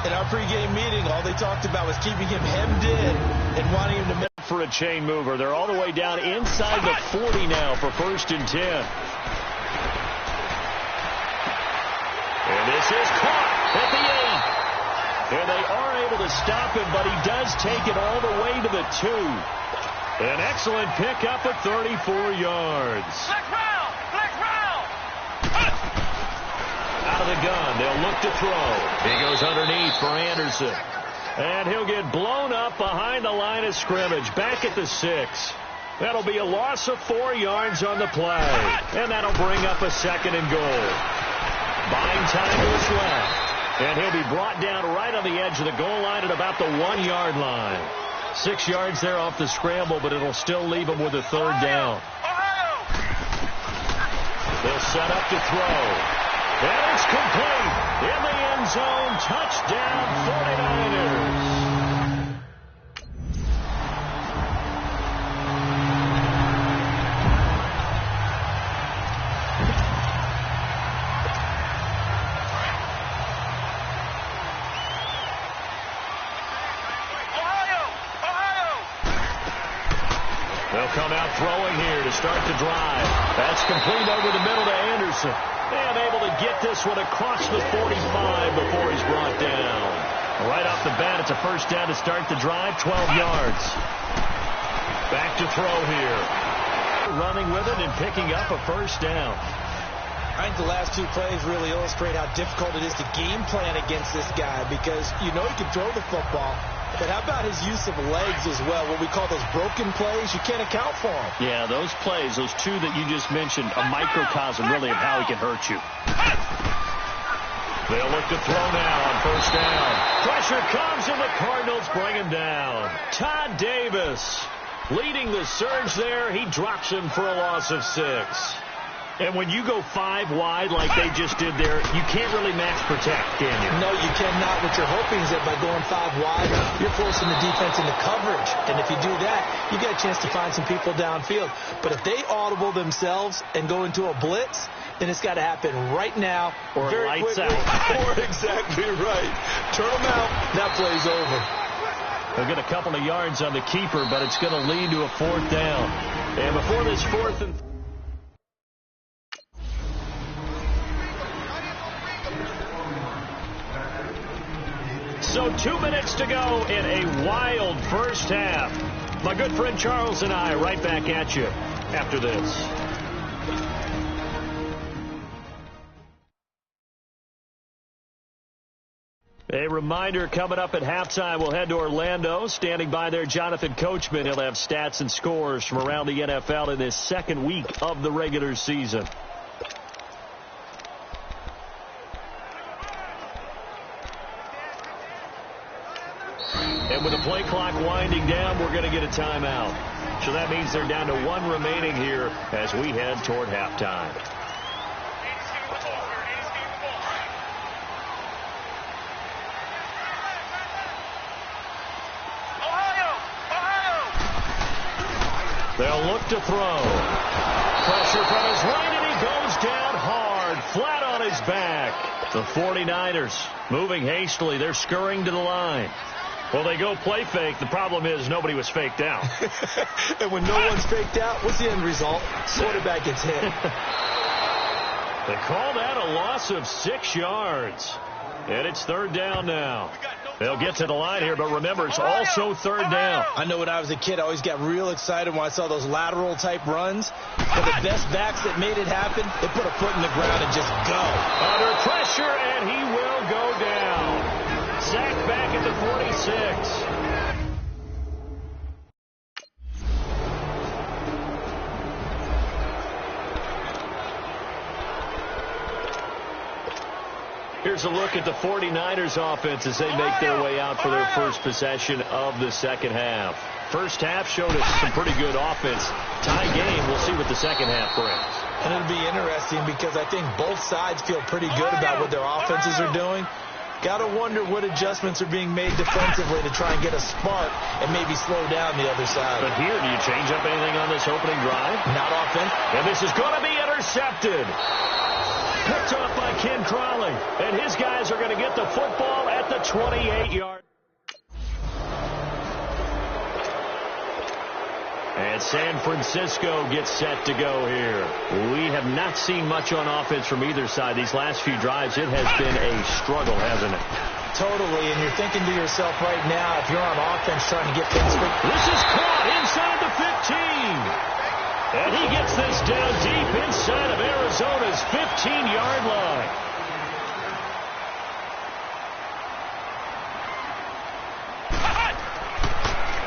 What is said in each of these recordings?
In our pregame meeting, all they talked about was keeping him hemmed in and wanting him to make for a chain mover. They're all the way down inside the 40 now for 1st and 10. And this is caught at the 8. And they are able to stop him, but he does take it all the way to the 2. An excellent pickup at 34 yards. Out of the gun, they'll look to throw. He goes underneath for Anderson. And he'll get blown up behind the line of scrimmage, back at the 6. That'll be a loss of 4 yards on the play. And that'll bring up a 2nd and goal. Buying time to his left. And he'll be brought down right on the edge of the goal line at about the 1-yard line. 6 yards there off the scramble, but it'll still leave him with a 3rd down. They'll set up to throw. And it's complete. In the end zone. Touchdown, 49ers. They'll come out throwing here to start the drive. That's complete over the middle to Anderson. And able to get this one across the 45 before he's brought down. Right off the bat, it's a 1st down to start the drive, 12 yards. Back to throw here. Running with it and picking up a 1st down. I think the last 2 plays really illustrate how difficult it is to game plan against this guy because you know he can throw the football. But how about his use of legs as well? What we call those broken plays, you can't account for them. Yeah, those plays, those 2 that you just mentioned, a microcosm really of how he can hurt you. They'll look to throw now on 1st down. Pressure comes and the Cardinals bring him down. Todd Davis leading the surge there. He drops him for a loss of 6. And when you go 5 wide like they just did there, you can't really max protect, can you? No, you cannot. What you're hoping is that by going 5 wide, you're forcing the defense into coverage. And if you do that, you get a chance to find some people downfield. But if they audible themselves and go into a blitz, then it's got to happen right now. Or very lights quickly. out. Or exactly right. Turn them out. That play's over. They'll get a couple of yards on the keeper, but it's going to lead to a 4th down. And before this 4th and so 2 minutes to go in a wild 1st half. My good friend Charles and I right back at you after this. A reminder coming up at halftime, we'll head to Orlando. Standing by there, Jonathan Coachman. He'll have stats and scores from around the NFL in this 2nd week of the regular season. And with the play clock winding down, we're going to get a timeout. So that means they're down to 1 remaining here as we head toward halftime. They'll look to throw. Pressure from his right, and he goes down hard, flat on his back. The 49ers moving hastily. They're scurrying to the line. Well, they go play fake. The problem is nobody was faked out. And when no one's faked out, what's the end result? Quarterback gets hit. They call that a loss of 6 yards. And it's 3rd down now. They'll get to the line here, but remember, it's also 3rd down. I know when I was a kid, I always got real excited when I saw those lateral-type runs. But the best backs that made it happen, they put a foot in the ground and just go. Under pressure, and he will go down. Sacked back at the 46. Here's a look at the 49ers offense as they make their way out for their first possession of the 2nd half. First half showed us some pretty good offense. Tie game. We'll see what the 2nd half brings. And it'll be interesting because I think both sides feel pretty good about what their offenses are doing. Got to wonder what adjustments are being made defensively to try and get a spark and maybe slow down the other side. But here, do you change up anything on this opening drive? Not offense. And this is going to be intercepted. Picked off by Ken Crawley. And his guys are going to get the football at the 28-yard. And San Francisco gets set to go here. We have not seen much on offense from either side these last few drives. It has been a struggle, hasn't it? Totally, and you're thinking to yourself right now, if you're on offense trying to get things quick. This is caught inside the 15. And he gets this down deep inside of Arizona's 15-yard line.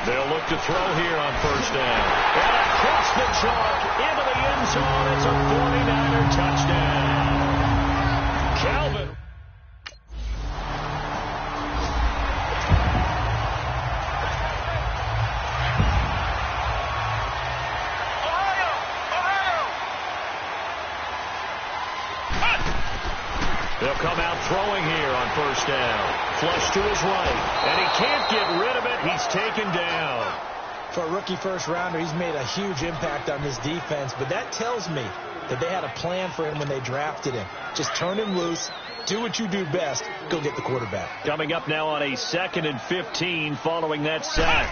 They'll look to throw here on first down. And across the chalk into the end zone. It's a 49er touchdown. Calvin. They'll come out throwing here on first down. Flush to his right. And he can't get rid of it. He's taken down. For a rookie first-rounder, he's made a huge impact on this defense. But that tells me that they had a plan for him when they drafted him. Just turn him loose. Do what you do best. Go get the quarterback. Coming up now on a 2nd and 15 following that sack.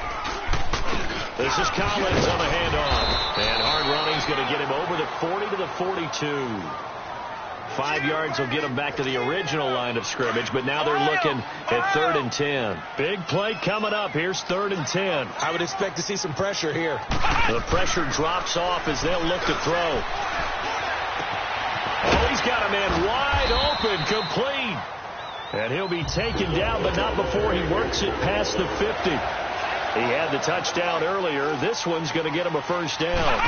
This is Collins on the handoff. And hard running's going to get him over the 40 to the 42. 5 yards will get them back to the original line of scrimmage, but now they're looking at 3rd and 10. Big play coming up. Here's 3rd and 10. I would expect to see some pressure here. The pressure drops off as they'll look to throw. Oh, he's got a man wide open, complete. And he'll be taken down, but not before he works it past the 50. He had the touchdown earlier. This one's going to get him a first down.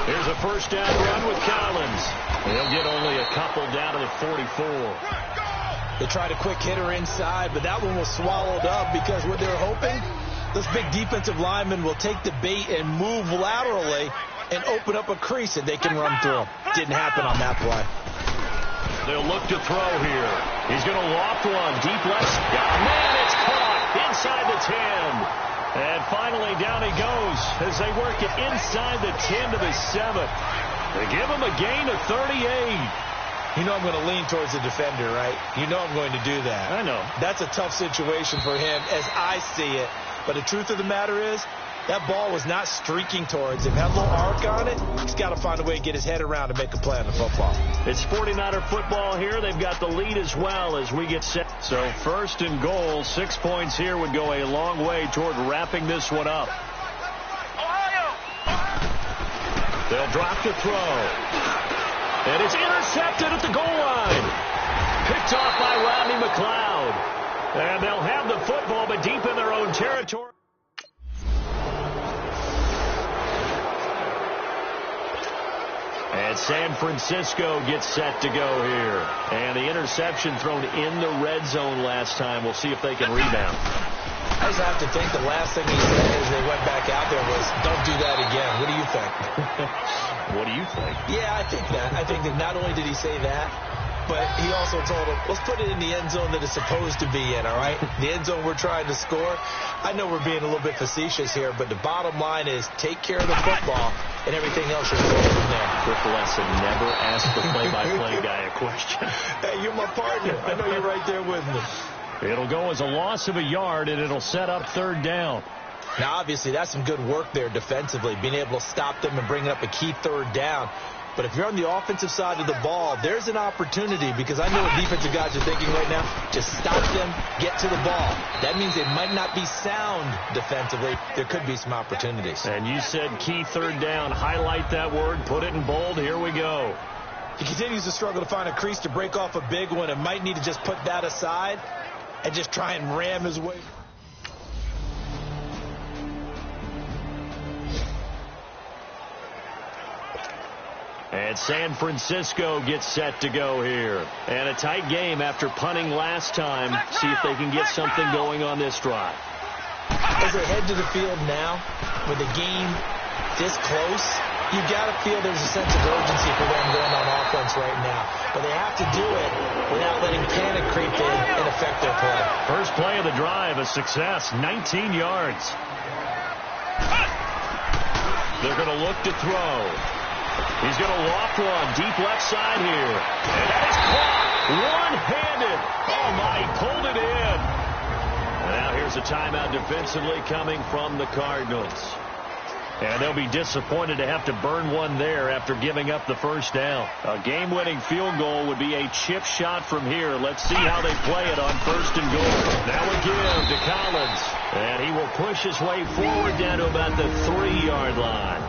Here's a first down run with Collins. He'll get only a couple down to the 44. They tried a quick hitter inside, but that one was swallowed up because what they're hoping, this big defensive lineman will take the bait and move laterally and open up a crease and they can run through him. Didn't happen on that play. They'll look to throw here. He's going to loft one. Deep left. Oh, man, it's caught inside the 10. And finally, down he goes as they work it inside the 10 to the 7. They give him a gain of 38. You know I'm going to lean towards the defender, right? You know I'm going to do that. I know. That's a tough situation for him as I see it. But the truth of the matter is, that ball was not streaking towards him. Had a little arc on it. He's got to find a way to get his head around and make a play on the football. It's 49er football here. They've got the lead as well as we get set. So 1st and goal, 6 points here would go a long way toward wrapping this one up. They'll drop the throw. And it's intercepted at the goal line. Picked off by Rodney McLeod. And they'll have the football, but deep in their own territory. And San Francisco gets set to go here. And the interception thrown in the red zone last time. We'll see if they can rebound. I just have to think the last thing he said as they went back out there was, don't do that again. What do you think? What do you think? Yeah, I think that. I think that not only did he say that, but he also told him, let's put it in the end zone that it's supposed to be in, all right? The end zone we're trying to score. I know we're being a little bit facetious here, but the bottom line is take care of the football, and everything else should go from there. Quick lesson, never ask the play-by-play guy a question. Hey, you're my partner. I know you're right there with me. It'll go as a loss of a yard, and it'll set up 3rd down. Now, obviously, that's some good work there defensively, being able to stop them and bring up a key 3rd down. But if you're on the offensive side of the ball, there's an opportunity because I know what defensive guys are thinking right now. Just stop them, get to the ball. That means they might not be sound defensively. There could be some opportunities. And you said key 3rd down. Highlight that word. Put it in bold. Here we go. He continues to struggle to find a crease to break off a big one and might need to just put that aside and just try and ram his way. And San Francisco gets set to go here. And a tight game after punting last time. See if they can get something going on this drive. As they head to the field now, with the game this close, you got to feel there's a sense of urgency for them going on offense right now. But they have to do it without letting panic creep in and affect their play. First play of the drive, a success, 19 yards. They're going to look to throw. He's going to loft one deep left side here. And that is caught one-handed. Oh, my, he pulled it in. And now here's a timeout defensively coming from the Cardinals. And they'll be disappointed to have to burn one there after giving up the first down. A game-winning field goal would be a chip shot from here. Let's see how they play it on first and goal. Now a give to Collins. And he will push his way forward down to about the 3-yard line.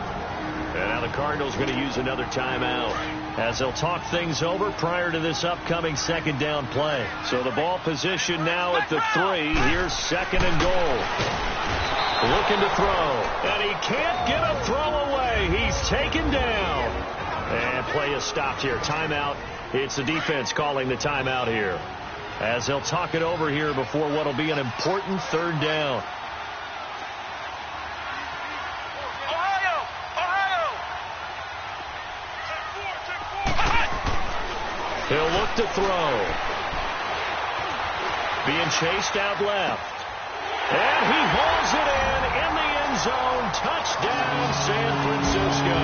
And now the Cardinals going to use another timeout as they'll talk things over prior to this upcoming second down play. So the ball position now at the 3. Here's second and goal. Looking to throw. And he can't get a throw away. He's taken down. And play is stopped here. Timeout. It's the defense calling the timeout here, as they'll talk it over here before what will be an important third down. He'll look to throw. Being chased out left. And he hauls it in the end zone. Touchdown, San Francisco.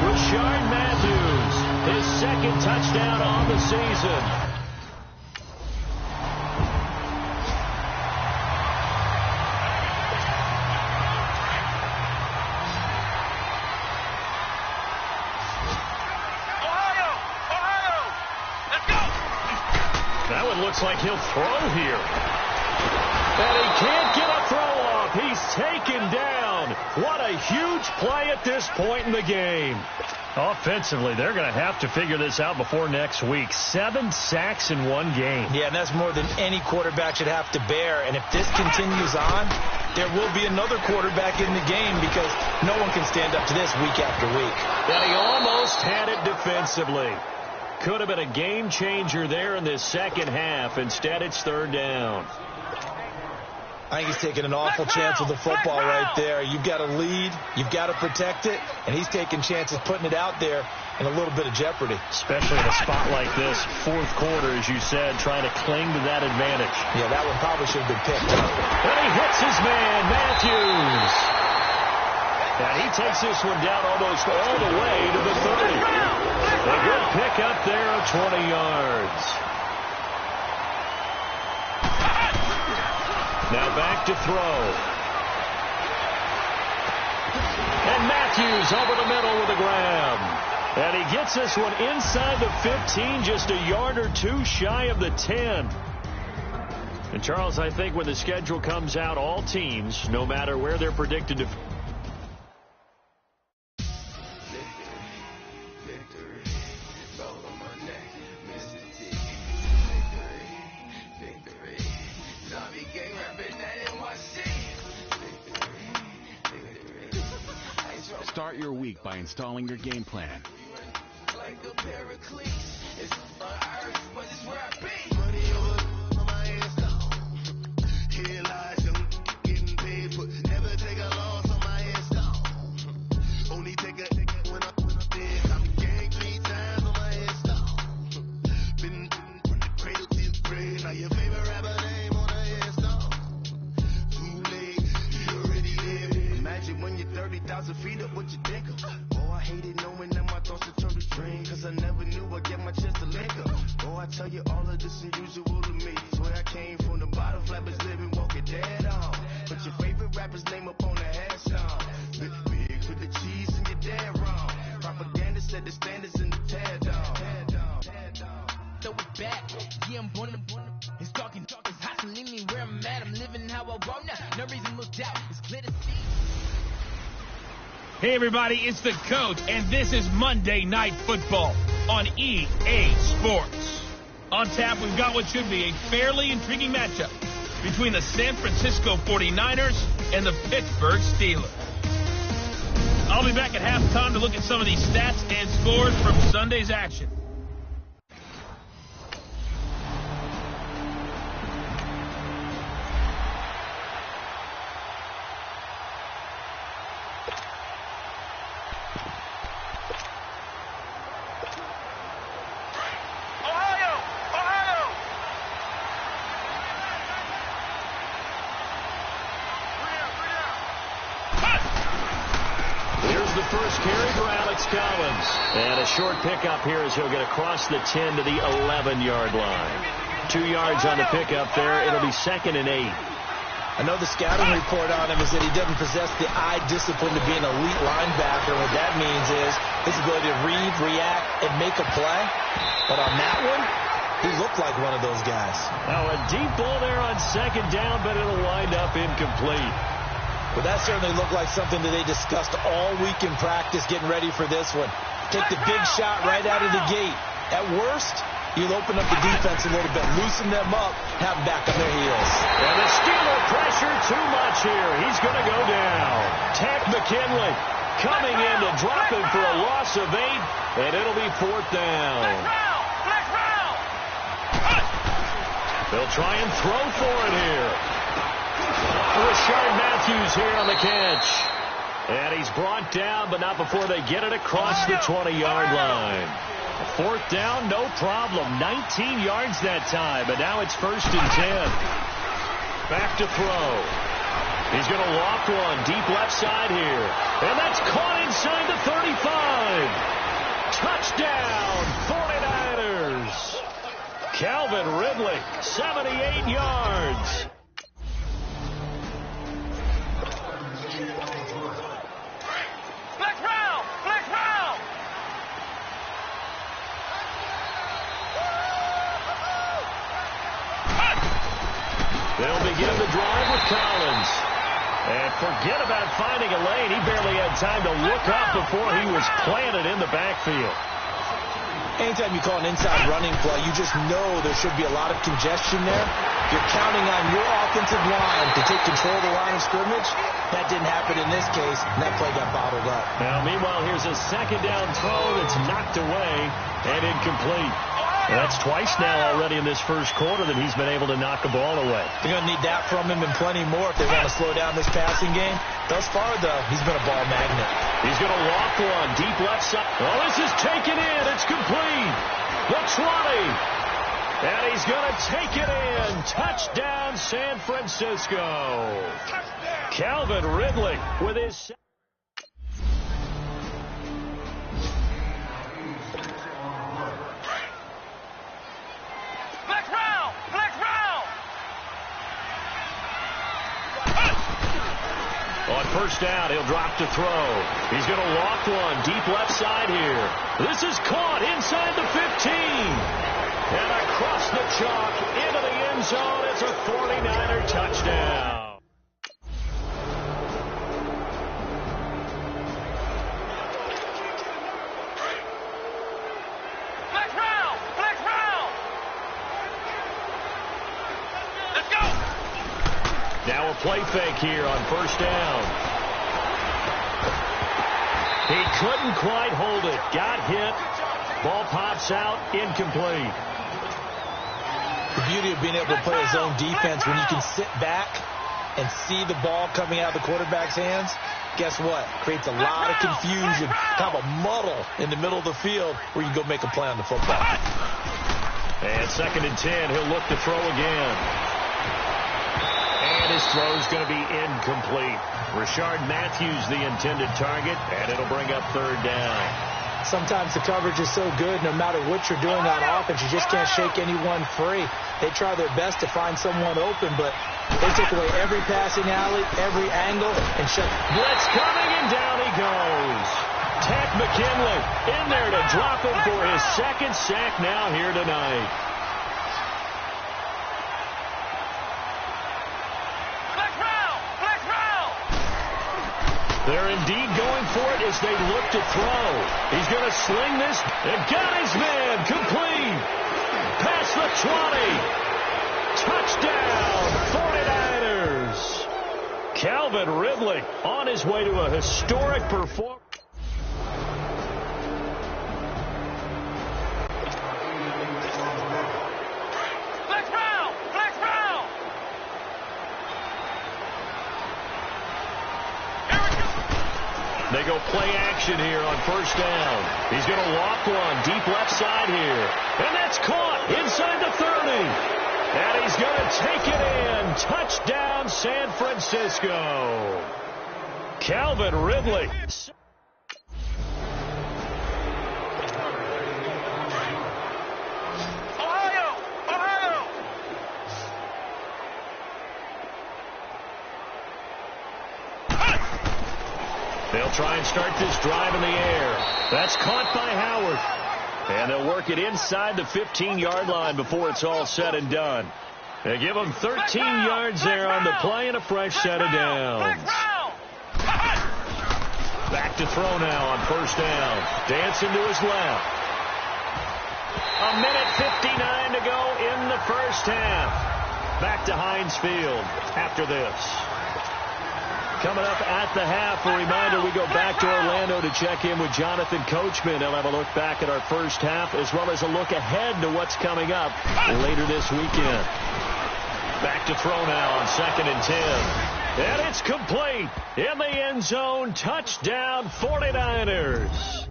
Rashard Matthews, his second touchdown on the season. That one looks like he'll throw here. And he can't get a throw off. He's taken down. What a huge play at this point in the game. Offensively, they're going to have to figure this out before next week. 7 sacks in one game. Yeah, and that's more than any quarterback should have to bear. And if this continues on, there will be another quarterback in the game because no one can stand up to this week after week. And he almost had it defensively. Could have been a game changer there in this second half. Instead, it's third down. I think he's taking an awful chance with the football right there. You've got to lead. You've got to protect it. And he's taking chances putting it out there in a little bit of jeopardy. Especially in a spot like this, fourth quarter, as you said, trying to cling to that advantage. Yeah, that one probably should have been picked up. And he hits his man, Matthews. And he takes this one down almost all the way to the 30. A good pickup there of 20 yards. Now back to throw. And Matthews over the middle with a grab. And he gets this one inside the 15, just a yard or two shy of the 10. And Charles, I think when the schedule comes out, all teams, no matter where they're predicted to... Start your week by installing your game plan. Hey everybody, it's the coach, and this is Monday Night Football on EA Sports. On tap, we've got what should be a fairly intriguing matchup between the San Francisco 49ers and the Pittsburgh Steelers. I'll be back at halftime to look at some of these stats and scores from Sunday's action. first carry for Alex Collins. And a short pickup here as he'll get across the 10 to the 11-yard line. 2 yards on the pickup there. It'll be 2nd and 8. I know the scouting report on him is that he doesn't possess the eye discipline to be an elite linebacker. What that means is his ability to read, react, and make a play. But on that one, he looked like one of those guys. Now a deep ball there on 2nd down, but it'll wind up incomplete. Well, that certainly looked like something that they discussed all week in practice getting ready for this one. Take the big shot right out of the gate. At worst, you'll open up the defense a little bit, loosen them up, have them back on their heels. And the Steeler pressure too much here. He's going to go down. Tack McKinley coming in to drop him for a loss of 8, and it'll be 4th down. They'll try and throw for it here. Rashard Matthews here on the catch. And he's brought down, but not before they get it across the 20-yard line. 4th down, no problem. 19 yards that time, but now it's 1st and 10. Back to throw. He's going to loft one deep left side here. And that's caught inside the 35. Touchdown, 49ers. Calvin Ridley, 78 yards. They'll begin the drive with Collins. And forget about finding a lane. He barely had time to look up before he was planted in the backfield. Anytime you call an inside running play, you just know there should be a lot of congestion there. You're counting on your offensive line to take control of the line of scrimmage. That didn't happen in this case, and that play got bottled up. Now, meanwhile, here's a 2nd down throw that's knocked away and incomplete. And that's twice now already in this first quarter that he's been able to knock a ball away. They're going to need that from him and plenty more if they want to slow down this passing game. Thus far, though, he's been a ball magnet. He's going to loft one deep left side. Well, this is taken in. It's complete. The 20. And he's going to take it in. Touchdown, San Francisco. Calvin Ridley with his... On 1st down, he'll drop to throw. He's going to loft one deep left side here. This is caught inside the 15. And across the chalk into the end zone. It's a 49er touchdown. Now a play fake here on 1st down. He couldn't quite hold it. Got hit. Ball pops out. Incomplete. The beauty of being able to play his own defense when you can sit back and see the ball coming out of the quarterback's hands, guess what? Creates a lot of confusion, kind of a muddle in the middle of the field where you go make a play on the football. And 2nd and 10. He'll look to throw again. And his throw's going to be incomplete. Rashard Matthews, the intended target, and it'll bring up 3rd down. Sometimes the coverage is so good, no matter what you're doing on offense, you just can't shake anyone free. They try their best to find someone open, but they take away every passing alley, every angle, and shut. Blitz coming, and down he goes. Tack McKinley in there to drop him for his 2nd sack now here tonight. They're indeed going for it as they look to throw. He's going to sling this and got his man complete. Past the 20. Touchdown, 49ers. Calvin Ridley on his way to a historic performance. They go play action here on 1st down. He's going to loft one deep left side here. And that's caught inside the 30. And he's going to take it in. Touchdown, San Francisco. Calvin Ridley. They'll try and start this drive in the air. That's caught by Howard. And they'll work it inside the 15-yard line before it's all said and done. They give him 13 yards there on the play and a fresh set of downs. Back to throw now on first down. Dancing to his left. A minute 59 to go in the first half. Back to Heinz Field after this. Coming up at the half, a reminder, we go back to Orlando to check in with Jonathan Coachman. He'll have a look back at our first half as well as a look ahead to what's coming up later this weekend. Back to throw now on 2nd and 10. And it's complete in the end zone. Touchdown 49ers.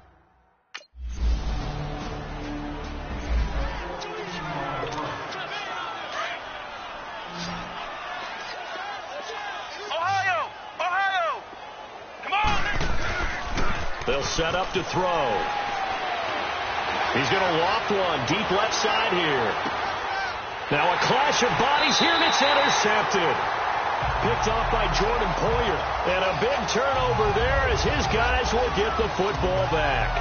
They'll set up to throw. He's going to loft one deep left side here. Now a clash of bodies here, and it's intercepted. Picked off by Jordan Poyer. And a big turnover there as his guys will get the football back.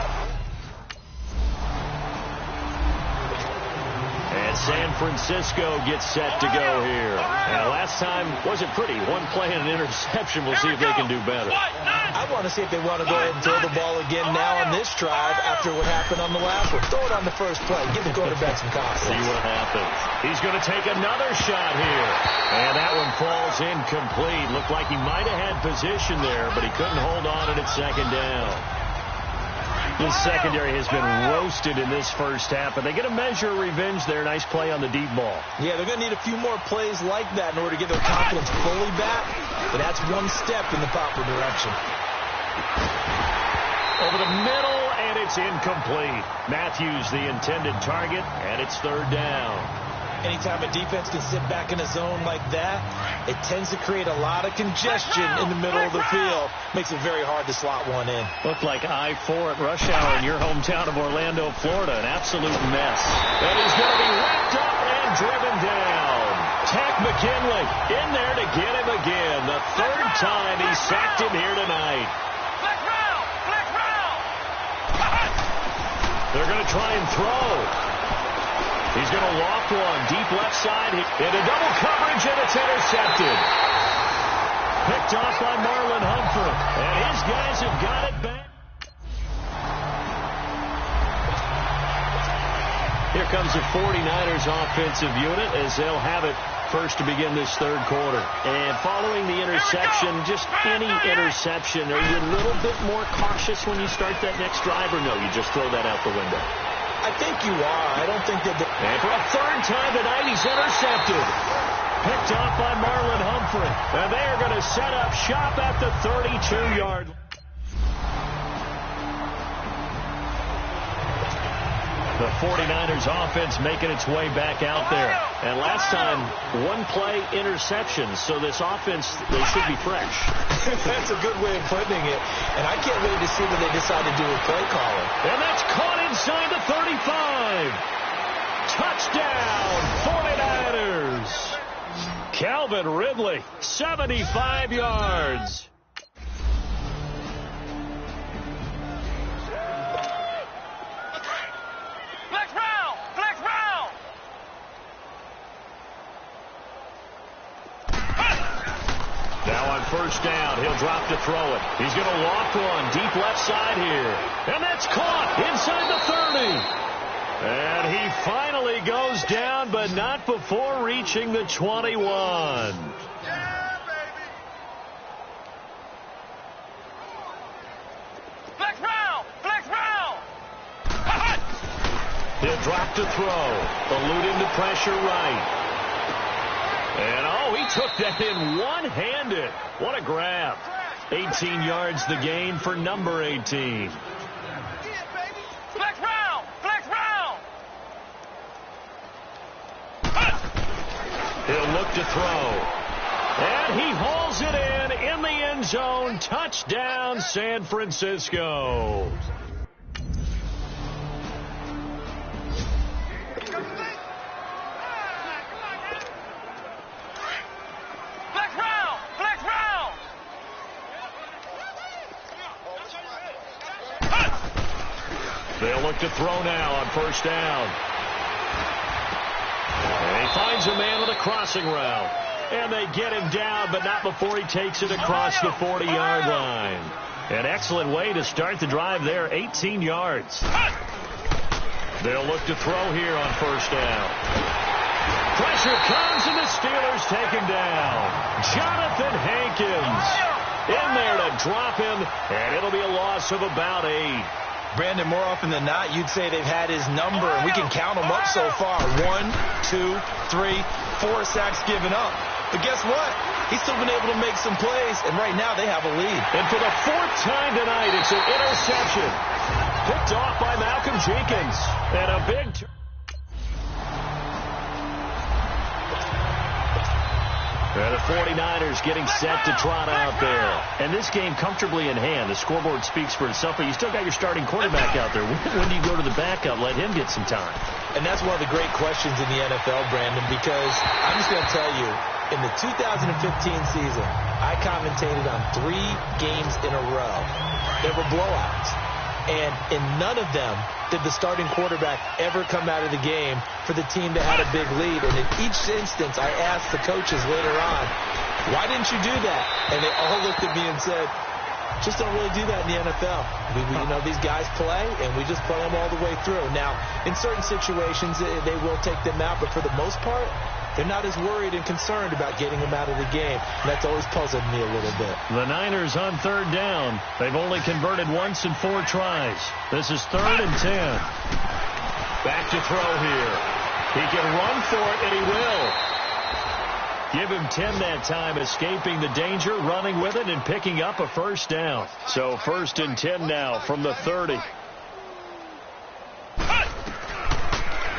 And San Francisco gets set to go here. And last time wasn't pretty. One play and an interception. We'll see if they can do better. I want to see if they want to go ahead and throw the ball again now on this drive after what happened on the last one. Throw it on the first play. Give the quarterback some confidence. See what happens. He's going to take another shot here. And that one falls incomplete. Looked like he might have had position there, but he couldn't hold on at second down. This secondary has been roasted in this first half, and they get a measure of revenge there. Nice play on the deep ball. Yeah, they're going to need a few more plays like that in order to get their confidence fully back, but that's one step in the proper direction. Over the middle, and it's incomplete. Matthews, the intended target, and it's third down. Anytime a defense can sit back in a zone like that, it tends to create a lot of congestion in the middle of the field. Makes it very hard to slot one in. Looked like I-4 at rush hour in your hometown of Orlando, Florida. An absolute mess. And he's going to be wrapped up and driven down. Tack McKinley in there to get him again. The third time he sacked him here tonight. They're going to try and throw. He's going to loft one deep left side into double coverage, and it's intercepted. Picked off by Marlon Humphrey, and his guys have got it back. Here comes the 49ers offensive unit as they'll have it first to begin this third quarter. And following the interception, just any interception, are you a little bit more cautious when you start that next drive, or no, you just throw that out the window? I think you are. I don't think that... And for a third time tonight, he's intercepted. Picked off by Marlon Humphrey. And they are going to set up shop at the 32-yard line. The 49ers offense making its way back out there. And last time, one play interception. So this offense, they should be fresh. That's a good way of putting it. And I can't wait to see what they decide to do with play calling. And that's caught inside the 35. Touchdown, 49ers. Calvin Ridley, 75 yards. Now on first down, he'll drop to throw it. He's going to loft one deep left side here. And that's caught inside the 30. And he finally goes down, but not before reaching the 21. Yeah, baby. Flex round. He'll drop to throw. Eluding the pressure right. And, oh, he took that in one-handed. What a grab. 18 yards the gain for number 18. Flex round. He'll look to throw. And he hauls it in the end zone. Touchdown, San Francisco. look to throw now on first down. And he finds a man with a crossing route. And they get him down, but not before he takes it across the 40-yard line. An excellent way to start the drive there, 18 yards. They'll look to throw here on first down. Pressure comes, and the Steelers take him down. Jonathan Hankins in there to drop him, and it'll be a loss of about 8. Brandon, more often than not, you'd say they've had his number, and we can count them up so far. 1, 2, 3, 4 sacks given up. But guess what? He's still been able to make some plays, and right now they have a lead. And for the 4th time tonight, it's an interception. Picked off by Malcolm Jenkins. And a big... And the 49ers getting set to trot out there. And this game comfortably in hand. The scoreboard speaks for itself, but you still got your starting quarterback out there. When do you go to the backup? Let him get some time. And that's one of the great questions in the NFL, Brandon, because I'm just going to tell you, in the 2015 season, I commentated on 3 games in a row. There were blowouts. And in none of them did the starting quarterback ever come out of the game for the team that had a big lead. And in each instance, I asked the coaches later on, why didn't you do that? And they all looked at me and said, just don't really do that in the NFL. You know, these guys play, and we just play them all the way through. Now, in certain situations, they will take them out, but for the most part, they're not as worried and concerned about getting them out of the game. And that's always puzzled me a little bit. The Niners on 3rd down. They've only converted once in 4 tries. This is 3rd and 10. Back to throw here. He can run for it, and he will. Give him 10 that time, escaping the danger, running with it, and picking up a first down. So 1st and 10 now from the 30.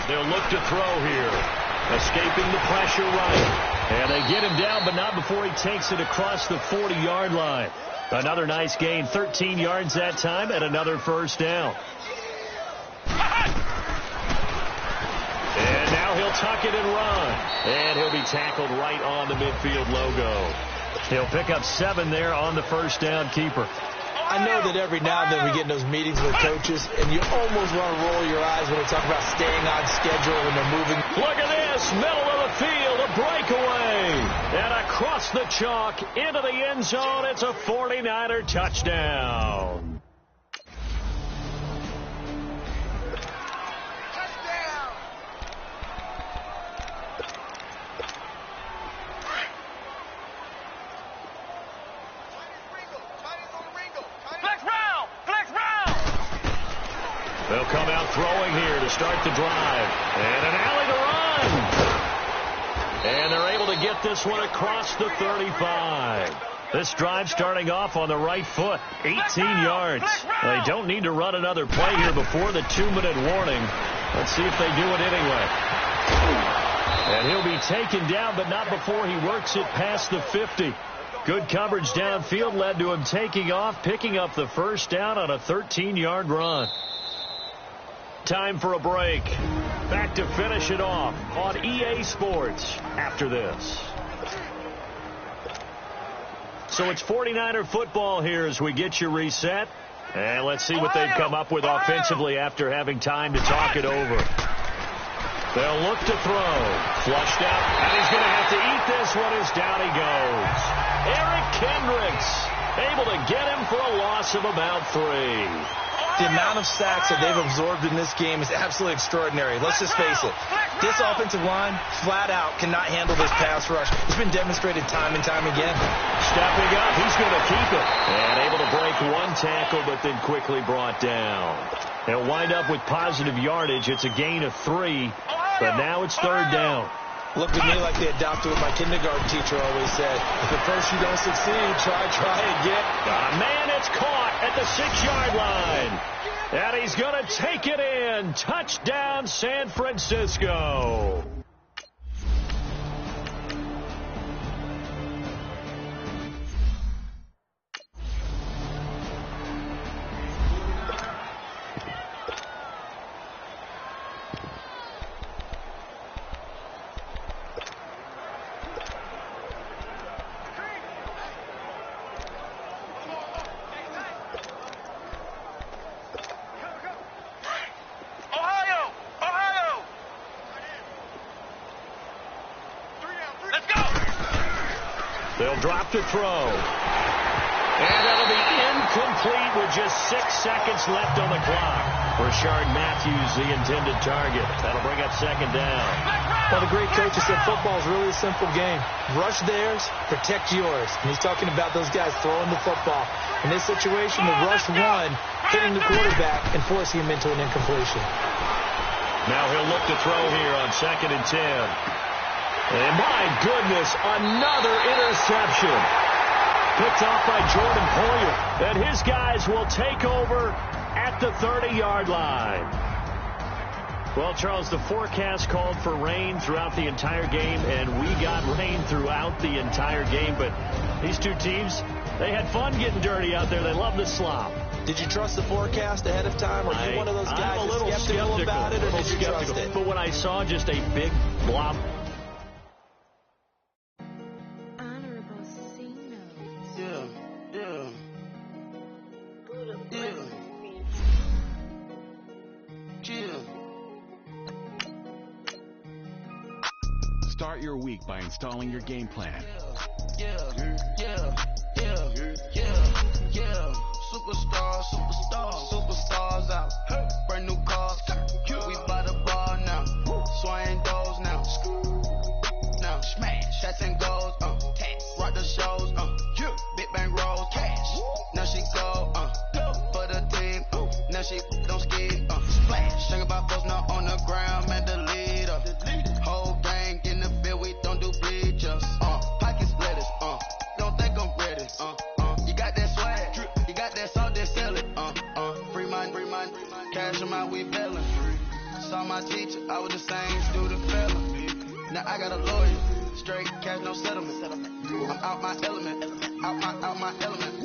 They'll look to throw here. Escaping the pressure right. And they get him down, but not before he takes it across the 40-yard line. Another nice gain, 13 yards that time, and another first down. And now he'll tuck it and run. And he'll be tackled right on the midfield logo. He'll pick up 7 there on the first down keeper. I know that every now and then we get in those meetings with coaches, and you almost want to roll your eyes when they talk about staying on schedule when they're moving. Look at this, middle of the field, a breakaway. And across the chalk, into the end zone, it's a 49er touchdown. They'll come out throwing here to start the drive. And an alley to run. And they're able to get this one across the 35. This drive starting off on the right foot. 18 yards. They don't need to run another play here before the 2-minute warning. Let's see if they do it anyway. And he'll be taken down, but not before he works it past the 50. Good coverage downfield led to him taking off, picking up the first down on a 13-yard run. Time for a break. Back to finish it off on EA Sports after this. So it's 49er football here as we get you reset. And let's see what they've come up with offensively after having time to talk it over. They'll look to throw. Flushed out. And he's going to have to eat this one as down he goes. Eric Kendricks able to get him for a loss of about 3. The amount of sacks that they've absorbed in this game is absolutely extraordinary. Let's just face it. This offensive line, flat out, cannot handle this pass rush. It's been demonstrated time and time again. Stepping up, he's going to keep it. And able to break 1 tackle, but then quickly brought down. They'll wind up with positive yardage. It's a gain of 3, but now it's 3rd down. Looked at me like they adopted what my kindergarten teacher always said. If at first you don't succeed, try again. Got a man, it's caught at the 6-yard line. And he's going to take it in. Touchdown, San Francisco. They'll drop to throw. And that'll be incomplete with just 6 seconds left on the clock. Rashard Matthews, the intended target. That'll bring up second down. Well, the great coach has said football is really a simple game. Rush theirs, protect yours. And he's talking about those guys throwing the football. In this situation, the rush one, hitting the quarterback and forcing him into an incompletion. Now he'll look to throw here on 2nd and 10. And my goodness, another interception. Picked off by Jordan Poyer. And his guys will take over at the 30-yard line. Well, Charles, the forecast called for rain throughout the entire game, and we got rain throughout the entire game. But these two teams, they had fun getting dirty out there. They love the slop. Did you trust the forecast ahead of time? Or are you one of those guys I'm a little skeptical about it, or did you trust it? But when I saw just a big blob. Start your week by installing your game plan. Superstars out. Brand new cars. We buy the ball now. Swaying doors now. Now smash. Shots and goals. Rock the shows. Big bang rolls. Cash. Now she go. For the team. Now she don't ski. Splash. Think about post now on the ground. Man, the leader. Whole gang in the field. We don't do bleachers. Pocket splitters. Don't think I'm ready. You got that swag. You got that salt, then sell it. Free mind. Cash them out, we bailin'. Saw my teacher, I was the same student fella. Now I got a lawyer. Straight cash, no settlement. I'm out my element. Out my element.